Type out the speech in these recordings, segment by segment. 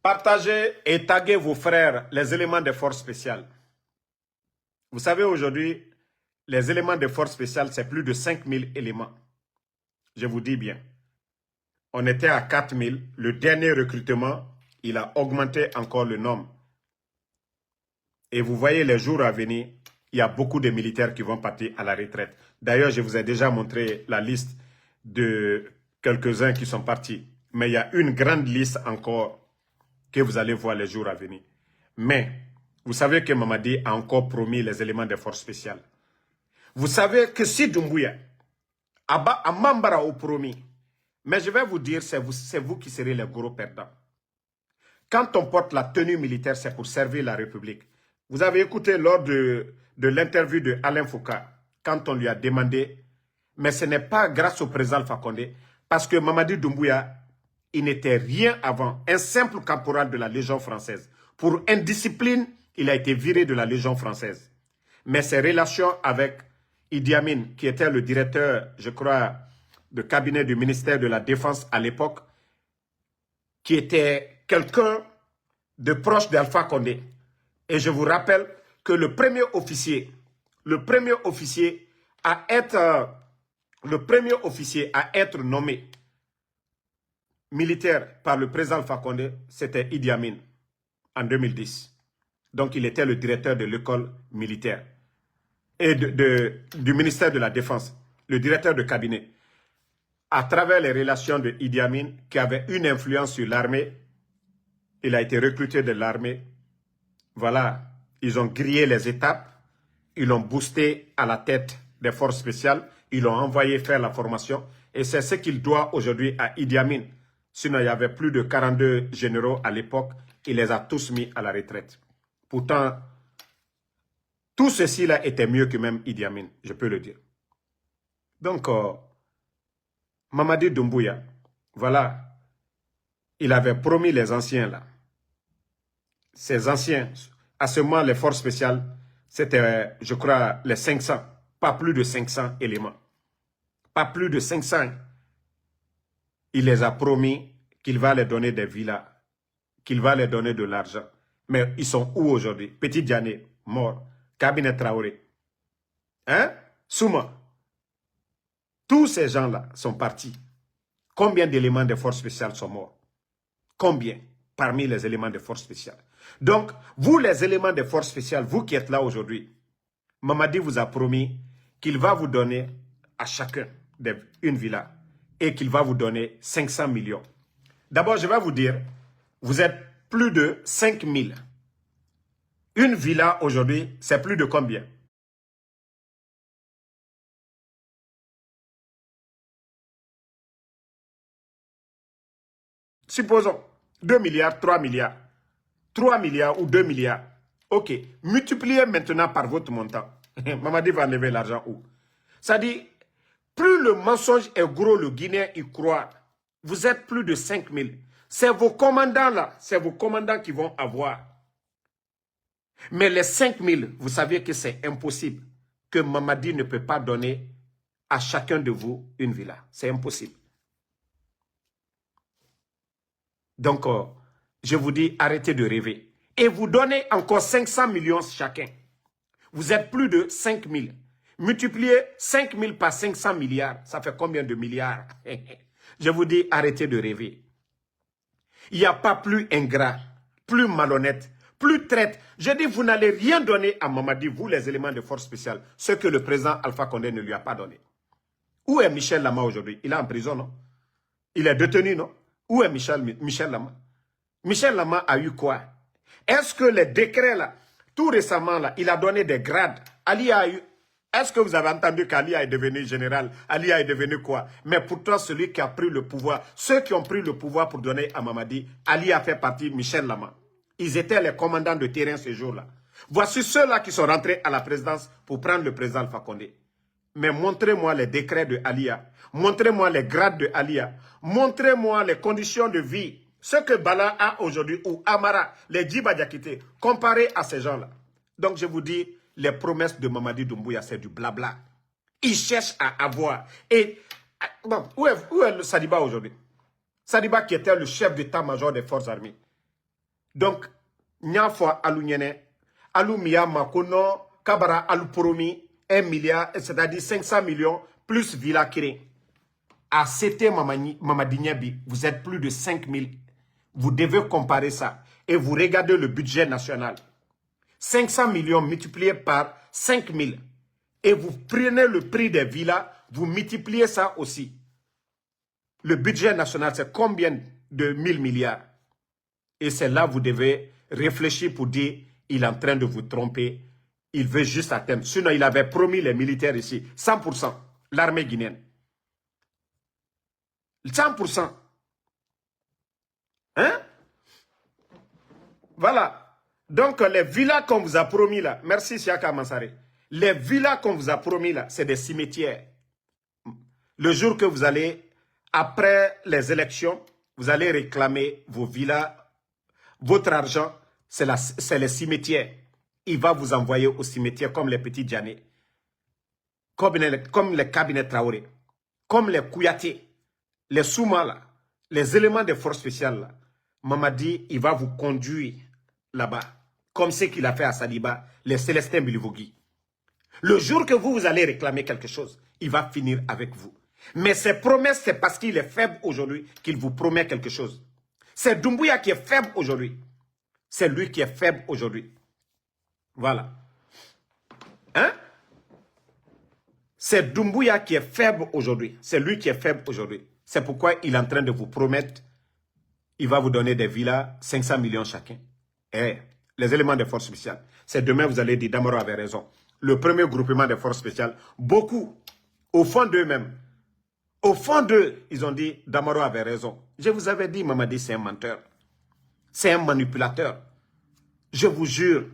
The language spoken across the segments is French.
Partagez et taguez vos frères, les éléments des forces spéciales. Vous savez, aujourd'hui, les éléments des forces spéciales, c'est plus de 5000 éléments. Je vous dis bien. On était à 4000. Le dernier recrutement, il a augmenté encore le nombre. Et vous voyez les jours à venir, il y a beaucoup de militaires qui vont partir à la retraite. D'ailleurs, je vous ai déjà montré la liste de quelques-uns qui sont partis. Mais il y a une grande liste encore que vous allez voir les jours à venir. Mais, vous savez que Mamadi a encore promis les éléments des forces spéciales. Vous savez que si Doumbouya, à Mambara a promis, mais je vais vous dire, c'est vous qui serez les gros perdants. Quand on porte la tenue militaire, c'est pour servir la République. Vous avez écouté lors de l'interview de Alain Foucault, quand on lui a demandé, mais ce n'est pas grâce au président Alpha Condé, parce que Mamadi Doumbouya, il n'était rien avant, un simple caporal de la Légion française. Pour indiscipline, il a été viré de la Légion française. Mais ses relations avec Idi Amin, qui était le directeur, je crois, de cabinet du ministère de la Défense à l'époque, qui était quelqu'un de proche d'Alpha Condé. Et je vous rappelle que le premier officier à être nommé militaire par le président Alpha Condé, c'était Idi Amin en 2010. Donc il était le directeur de l'école militaire et du ministère de la Défense, le directeur de cabinet. À travers les relations de Idi Amin, qui avait une influence sur l'armée, il a été recruté de l'armée. Voilà, ils ont grillé les étapes, ils l'ont boosté à la tête des forces spéciales, ils l'ont envoyé faire la formation. Et c'est ce qu'il doit aujourd'hui à Idi Amin. Sinon, il y avait plus de 42 généraux à l'époque, il les a tous mis à la retraite. Pourtant, tout ceci-là était mieux que même Idi Amin, je peux le dire. Donc, Mamadi Doumbouya, voilà, il avait promis les anciens là. Ces anciens, à ce moment, les forces spéciales, c'était, je crois, les 500, pas plus de 500 éléments. Pas plus de 500. Il les a promis qu'il va les donner des villas, qu'il va les donner de l'argent. Mais ils sont où aujourd'hui? Petit Diané, mort. Cabinet Traoré. Hein? Souma. Tous ces gens-là sont partis. Combien d'éléments des forces spéciales sont morts? Combien parmi les éléments des forces spéciales? Donc, vous les éléments des forces spéciales, vous qui êtes là aujourd'hui, Mamadi vous a promis qu'il va vous donner à chacun une villa et qu'il va vous donner 500 millions. D'abord, je vais vous dire, vous êtes plus de 5000. Une villa aujourd'hui, c'est plus de combien? Supposons 2 milliards, 3 milliards. 3 milliards ou 2 milliards. Ok, multipliez maintenant par votre montant. Mamadi va enlever l'argent où? Ça dit, plus le mensonge est gros, le Guinéen y croit. Vous êtes plus de 5000. C'est vos commandants là, c'est vos commandants qui vont avoir. Mais les 5000, vous savez que c'est impossible. Que Mamadi ne peut pas donner à chacun de vous une villa. C'est impossible. Donc, je vous dis, arrêtez de rêver. Et vous donnez encore 500 millions chacun. Vous êtes plus de 5000. Multipliez 5000 par 500 milliards. Ça fait combien de milliards? Je vous dis, arrêtez de rêver. Il n'y a pas plus ingrat, plus malhonnête, plus traite. Je dis, vous n'allez rien donner à Mamadi, vous les éléments de force spéciale, ce que le président Alpha Condé ne lui a pas donné. Où est Michel Lama aujourd'hui? Il est en prison, non? Il est détenu, non? Où est Michel Lama? Michel Lama a eu quoi? Est-ce que les décrets là, tout récemment là, il a donné des grades? Ali a eu. Est-ce que vous avez entendu qu'Ali est devenu général? Ali est devenu quoi? Mais pourtant, celui qui a pris le pouvoir, ceux qui ont pris le pouvoir pour donner à Mamadi, Ali a fait partie de Michel Lama. Ils étaient les commandants de terrain ce jour-là. Voici ceux-là qui sont rentrés à la présidence pour prendre le président Alpha Condé. Mais montrez-moi les décrets de Alia. Montrez-moi les grades de Alia. Montrez-moi les conditions de vie. Ce que Bala a aujourd'hui, ou Amara, les Djiba Diakité, comparé à ces gens-là. Donc je vous dis, les promesses de Mamadi Doumbouya, c'est du blabla. Il cherche à avoir. Et bon, où est le Sadiba aujourd'hui? Sadiba qui était le chef d'état-major des forces armées. Donc, Nyafo Alou Nyene, Alou Miyama, Kono, Kabara Alou Poromi, 1 milliard, c'est-à-dire 500 millions, plus Villa Kéré. À CT Mamadi Niabi, vous êtes plus de 5 000. Vous devez comparer ça. Et vous regardez le budget national. 500 millions multipliés par 5 000. Et vous prenez le prix des villas, vous multipliez ça aussi. Le budget national, c'est combien de 1000 milliards? Et c'est là que vous devez réfléchir pour dire, il est en train de vous tromper. Il veut juste atteindre. Sinon, il avait promis les militaires ici, 100%, l'armée guinéenne. 100%. Hein? Voilà. Donc, les villas qu'on vous a promis là, merci Siaka Mansare, les villas qu'on vous a promis là, c'est des cimetières. Le jour que vous allez, après les élections, vous allez réclamer vos villas, votre argent, c'est les cimetières. Il va vous envoyer au cimetière comme les petits Djanés, comme les cabinets Traoré, comme les Kouyaté, les Soumala, les éléments des forces spéciales là. Mamadi, il va vous conduire là-bas, comme ce qu'il a fait à Saliba, les Célestins Bilivogui. Le jour que vous allez réclamer quelque chose, il va finir avec vous. Mais ses promesses, c'est parce qu'il est faible aujourd'hui qu'il vous promet quelque chose. C'est Doumbouya qui est faible aujourd'hui. C'est lui qui est faible aujourd'hui. Voilà. Hein? C'est Doumbouya qui est faible aujourd'hui. C'est lui qui est faible aujourd'hui. C'est pourquoi il est en train de vous promettre, il va vous donner des villas, 500 millions chacun. Et les éléments des forces spéciales. C'est demain, vous allez dire, Damaro avait raison. Le premier groupement des forces spéciales, beaucoup, au fond d'eux-mêmes, au fond d'eux, ils ont dit, Damaro avait raison. Je vous avais dit, Mamadi, c'est un menteur. C'est un manipulateur. Je vous jure.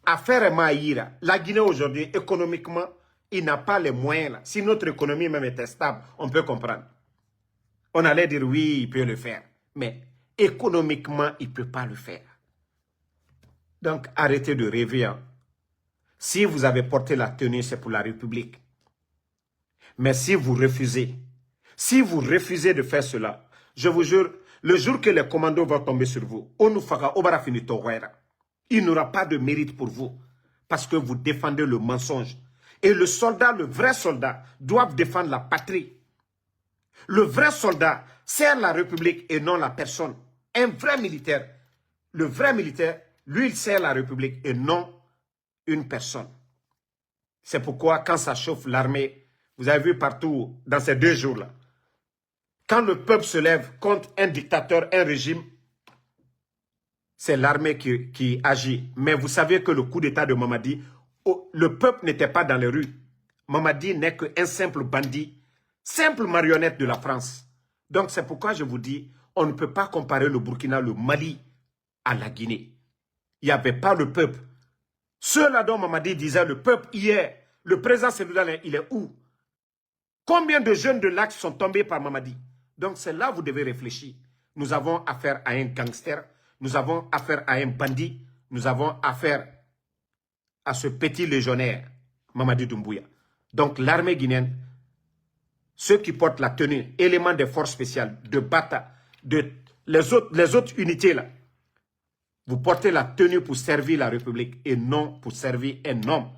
Affaire Maïra, la Guinée aujourd'hui, économiquement, il n'a pas les moyens. Là. Si notre économie même était stable, on peut comprendre. On allait dire oui, il peut le faire. Mais économiquement, il ne peut pas le faire. Donc, arrêtez de rêver. Hein. Si vous avez porté la tenue, c'est pour la République. Mais si vous refusez de faire cela, je vous jure, le jour que les commandos vont tomber sur vous, il n'aura pas de mérite pour vous. Parce que vous défendez le mensonge. Et le soldat, le vrai soldat, doit défendre la patrie. Le vrai soldat sert la République et non la personne. Un vrai militaire, le vrai militaire, lui, il sert la République et non une personne. C'est pourquoi, quand ça chauffe l'armée, vous avez vu partout dans ces 2 jours-là, quand le peuple se lève contre un dictateur, un régime, c'est l'armée qui agit. Mais vous savez que le coup d'État de Mamadi, le peuple n'était pas dans les rues. Mamadi n'est qu'un simple bandit, simple marionnette de la France. Donc c'est pourquoi je vous dis, on ne peut pas comparer le Burkina, le Mali à la Guinée. Il n'y avait pas le peuple. Ceux-là dont Mamadi disait le peuple hier, le président Sénégalais, il est où? Combien de jeunes de l'Axe sont tombés par Mamadi? Donc c'est là que vous devez réfléchir. Nous avons affaire à un gangster, nous avons affaire à un bandit, nous avons affaire à ce petit légionnaire, Mamadi Doumbouya. Donc l'armée guinéenne, ceux qui portent la tenue, éléments des forces spéciales, de Bata, les autres unités là, vous portez la tenue pour servir la République et non pour servir un homme.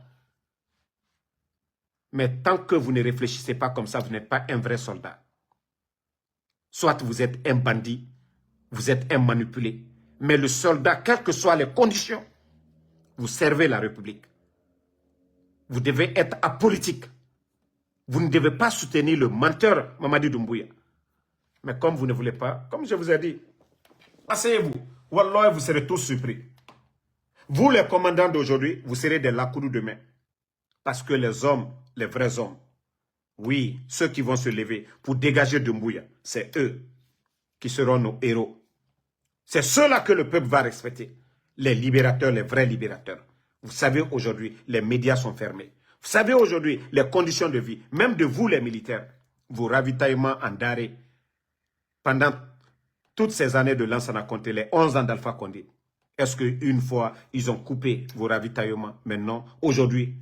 Mais tant que vous ne réfléchissez pas comme ça, vous n'êtes pas un vrai soldat. Soit vous êtes un bandit, vous êtes un manipulé. Mais le soldat, quelles que soient les conditions, vous servez la République. Vous devez être apolitique. Vous ne devez pas soutenir le menteur Mamadi Doumbouya. Mais comme vous ne voulez pas, comme je vous ai dit, asseyez-vous. Wallah, vous serez tous surpris. Vous, les commandants d'aujourd'hui, vous serez des lakoudous demain. Parce que les hommes, les vrais hommes, oui, ceux qui vont se lever pour dégager Doumbouya, c'est eux qui seront nos héros. C'est ceux-là que le peuple va respecter. Les libérateurs, les vrais libérateurs. Vous savez, aujourd'hui, les médias sont fermés. Vous savez, aujourd'hui, les conditions de vie, même de vous, les militaires, vos ravitaillements en Daré, pendant toutes ces années de Lansana Conté, les 11 ans d'Alpha Condé, est-ce qu'une fois, ils ont coupé vos ravitaillements? Maintenant, aujourd'hui,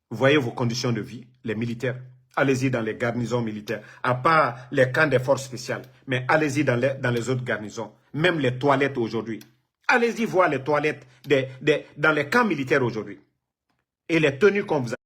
vous voyez vos conditions de vie, les militaires. Allez-y dans les garnisons militaires, à part les camps des forces spéciales. Mais allez-y dans les autres garnisons, même les toilettes aujourd'hui. Allez-y voir les toilettes dans les camps militaires aujourd'hui. Et les tenues qu'on vous